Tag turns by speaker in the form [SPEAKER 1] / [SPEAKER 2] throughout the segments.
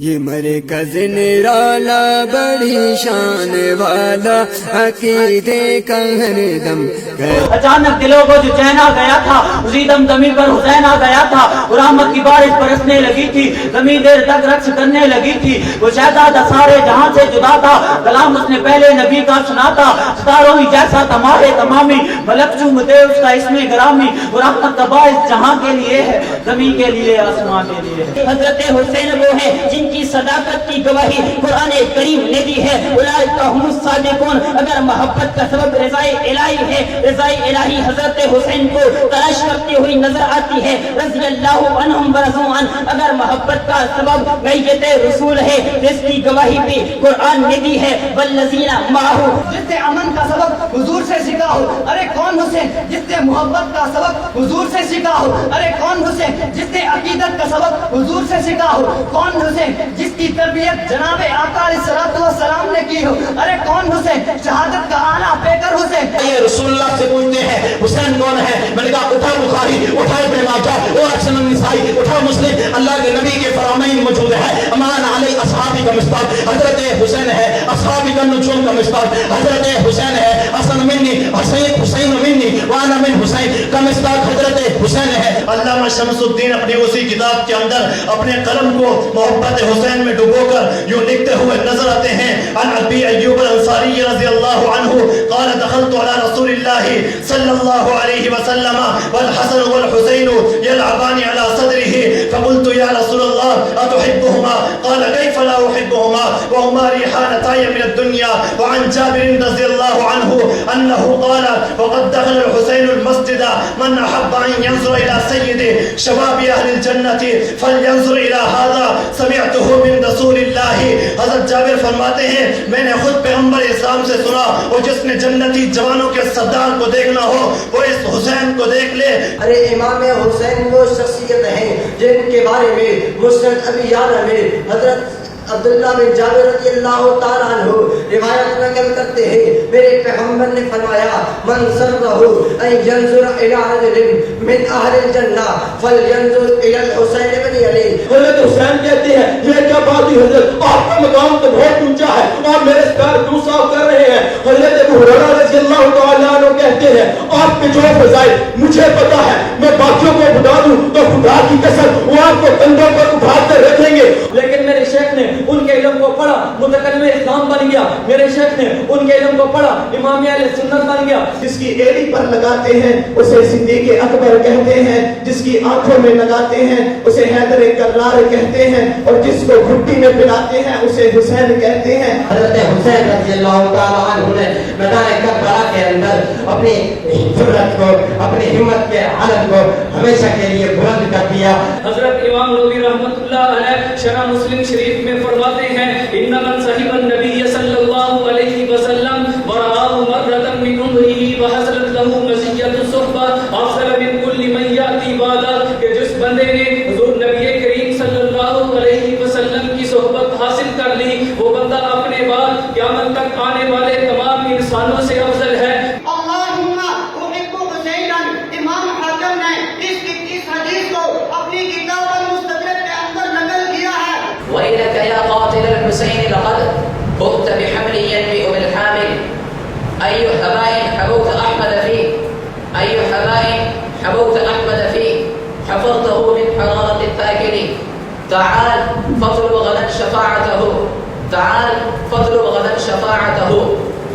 [SPEAKER 1] یہ مرکز نرالا بڑی شان والا عقیدے کا ہر دم
[SPEAKER 2] اچانک دلوں کو جو چین آ گیا تھا اسی دم زمین پر حسین آ گیا تھا، رحمت کی بارش برسنے لگی تھی، زمین دیر تک رقص کرنے لگی تھی۔ وہ شہزادہ سارے جہاں سے جدا تھا، کلام اس نے پہلے نبی کا سنا تھا، ستاروں ہی جیسا تمہارے تمامی، ملک چومتے اس کا اسم گرامی۔ وہ رحمت کا باعث جہاں کے لیے ہے، زمین کے لیے، آسمان کے لیے ہے۔
[SPEAKER 3] حضرت حسین وہ ہے جن کی صداقت کی گواہی قرآن کریم نے دی ہے۔ اولئک هم الصادقون، اگر محبت کا سبب رضائے الہی ہے، رضائے الہی حضرت حسین کو تلاش کرتی ہوئی نظر آتی ہے۔ رضی اللہ عنہم ورضوا عنہ، اگر محبت کا سبب میت رسول ہے، جس کی گواہی بھی قرآن نے دی ہے۔ والذین معہ،
[SPEAKER 4] جس سے امن کا سبب حضور سے سیکھا ہو، ارے کون حسین؟ جس سے محبت کا سبب حضور سے سیکھا ہو، ارے کون حسین؟ جس سے عقیدت کا سبب حضور سے سیکھا ہو، کون حسین؟ جس کی تربیت جناب آقا علیہ الصلوۃ والسلام نے کی ہو، ارے کون حسین؟ شہادت کا آلہ پیکر حسین۔
[SPEAKER 2] یہ رسول اللہ سے پوچھتے ہیں حسین کون ہے؟ میں نے کہا اٹھا بخاری، اٹھا ابن ماجہ، اور سنن نسائی، اٹھا مسلم، اللہ کے نبی کے فرامین موجود ہے۔ امان علی اصحابی کا مصداق حضرت حسین ہے، اصحابی کا نجوم کا مصداق حضرت حسین ہے۔ حسن منی، حسین منی، وانا من حسین کا مصداق حضرت حسین ہے۔
[SPEAKER 5] علامہ شمس الدین اپنی اسی کتاب کے اندر اپنے قلم کو محبت حسین میں ڈبو کر یوں لکھتے ہوئے نظر آتے ہیں۔ عن ابی ایوب الانصاری رضی اللہ عنہ قال دخلت على رسول اللہ صلی اللہ علیہ وسلم والحسن والحسین يلعبان على صدره فقلت یا رسول اللہ اتحبهما قال كيف لا احبهما وهما ريحانتاي من الدنيا۔ وعن جابر رضی اللہ عنہ انه قال وقد دخل الحسین المسجد من احب ان ينظر الى سید شباب اہل الجنة فلينظر الى هذا سمعته من رسول اللہ۔ حضرت جابر فرماتے ہیں میں نے خود پیغمبر اسلام سے سنا، اور جس نے جنتی جوانوں کے سردار کو دیکھنا ہو وہ اس حسین کو دیکھ لے۔
[SPEAKER 4] ارے امام حسین وہ شخصیت ہیں جن کے بارے میں مسند ابی یعلا میں حضرت عبداللہ بن جابر رضی اللہ تعالیٰ عنہ روایت نقل کرتے ہیں، میرے پیغمبر نے فرمایا من سرہ ان ینظر الی رجل من اہل الجنہ فلینظر الی الحسین بن علی۔
[SPEAKER 2] حضرت حسین کہتے ہیں یہ کیا بات ہے حضرت، آپ کا مقام تو بہت اونچا ہے اور میرے سر کیوں صاف کر رہے ہیں؟ حضرت ابو ہریرہ رضی اللہ تعالیٰ عنہ کہتے ہیں آپ کے جو فضائل مجھے پتا ہے، میں باقیوں کو بتا دوں تو خدا کی قسم وہ آپ کو کندھوں پر اٹھا کر رکھیں گے۔ لیکن میرے شیخ نے ان کے علم کو پڑھا، متکلم اسلام بن گیا۔ میرے شیخ نے ان کے علم کو پڑھا، امام اہل سنت بن گیا۔
[SPEAKER 5] جس کی ایڑی پر لگاتے ہیں اسے صدیق اکبر کہتے ہیں، جس کی آنکھوں میں لگاتے ہیں اسے حیدر کرار کہتے ہیں، اور جس کو گھٹی میں پلاتے ہیں اسے حسین کہتے ہیں۔
[SPEAKER 3] حضرت حسین رضی اللہ تعالیٰ عنہ نے میدان کربلا کے اندر اپنی جرأت کو، اپنی ہمت کے حالت کو ہمیشہ کے لیے بلند کر دیا۔
[SPEAKER 6] حضرت امام نووی رحمۃ اللہ علیہ شرح مسلم شریف میں فرماتے ہیں ان من صحب النبی صلی اللہ علیہ وسلم ورآہ مرۃ من عمرہ وحصلت له مزیۃ الصحبہ افضل من کل من یاتی بعدہ، کہ جس بندے نے حضور نبی کریم صلی اللہ علیہ وسلم کی صحبت حاصل کر لی وہ بندہ اپنے بعد قیامت تک آنے والے تمام انسانوں سے افضل ہے۔
[SPEAKER 4] اللہم احب حسینا، امام حاکم نے اس حدیث کو اپنی کتاب المستدرک کے اندر نقل کیا ہے۔
[SPEAKER 7] وَإِنَّكَ يَا قَاتِلَ الْحُسَيْنِ لَقَدْ بُغْتَ بِحَمْلٍ يَنْبِئُ بِالْحَامِلِ أَيُّ حَبَائِنْ حَبَوْتَ أَحْمَدَ فِيهِ أَيُّ حَبَائِنْ حَبَوْتَ أَحْمَدَ فِيهِ حَفَظْتَهُ مِنْ حَرَارَةِ التَّاكِلِ تعال فاطلب غدا شفاعته، تعال فاطلب غدا شفاعته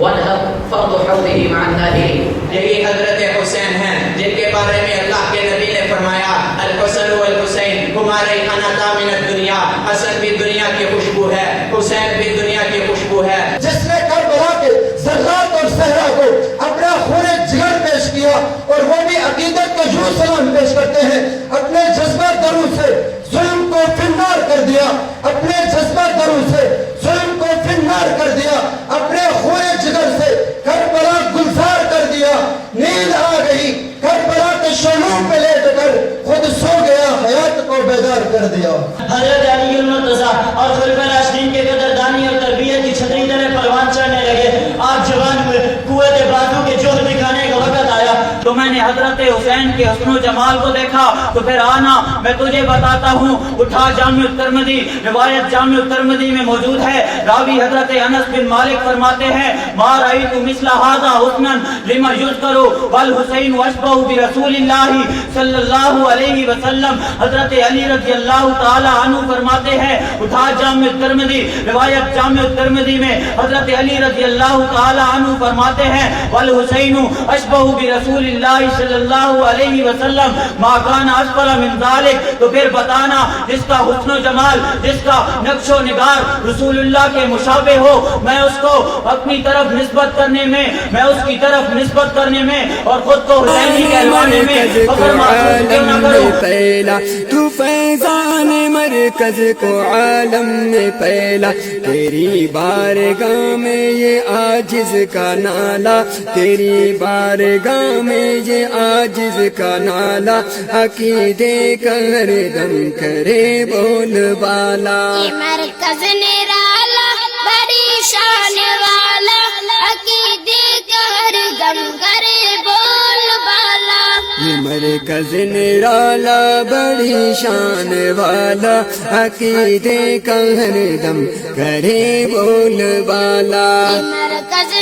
[SPEAKER 7] وانهض فرض حوضه مع الناهلين۔
[SPEAKER 8] یہی حضرت حسین ہیں جن کے بارے میں اللہ کے نبی نے فرمایا الحسن والحسین ہما ریحانتا من الدنیا، حسن بھی دنیا کی خوشبو ہے، حسین بھی دنیا کی خوشبو ہے۔
[SPEAKER 4] جس نے کربلا کے ذرات اور صحرا کو اپنا خون جگر پیش کیا، اور وہ بھی عقیدت کا یوں سلام پیش کرتے ہیں اپنے جذبہ درو سے ظلم کو فنار کر دیا، اپنے جذبہ درو سے ظلم کو فنار کر دیا، اپنے خون جگر سے کربلا گلزار کر دیا۔ نیند آ گئی کربلا کے شعلوں پہ لیٹ کر خود سو گیا، حیات کو بیدار کر دیا۔
[SPEAKER 3] حضرت علی المرتضیٰ اور خلفائے راشدین کے قدردانی اور تربیت کی چھتری طرح پروان چڑھنے لگے۔ آپ جوان ہوئے، قوت بازو کے جوہر دکھانے کا وقت آیا تو تو میں نے حضرت حسین کے حسن و جمال کو دیکھا، تو پھر آنا میں تجھے بتاتا ہوں۔ اٹھا جامع الترمذی، روایت جامع الترمذی میں موجود ہے، راوی حضرت انس بن مالک فرماتے ہیں ما رأیت مثل هذا حسنا لمن یذکر والحسین اشبہ برسول اللہ صلی اللہ علیہ وسلم۔ حضرت علی رضی اللہ تعالی عنہ فرماتے ہیں، اٹھا جامع الترمذی، روایت جامع الترمذی میں حضرت علی رضی اللہ تعالی عنہ فرماتے ہیں والحسین اشبہ برسول اللہ صلی اللہ علیہ وسلم ما کان اسفل من ذلک۔ تو پھر بتانا جس کا حسن و جمال، جس کا نقش و نگار رسول اللہ کے مشابہ ہو، میں اس کو اپنی طرف نسبت کرنے میں، میں اس کی طرف نسبت کرنے میں اور خود کو حسینی کہلوانے میں فخر محسوس کیوں نہ کروں۔
[SPEAKER 1] پہلا تو فیضان مرکز کو عالم میں پہلا، تیری بارگاہ میں یہ عاجز کا نالا، تیری بارگاہ میں یہ عاجز کا نالا، عقیدے کا ہر دم کرے بول بالا۔
[SPEAKER 9] یہ مرکز نرالا بڑی شان والا، عقیدے کا ہر دم کرے بول بالا۔
[SPEAKER 1] یہ مرکز نرالا بڑی شان والا، عقیدے کا ہر دم کرے بول بالا۔
[SPEAKER 9] یہ مرکز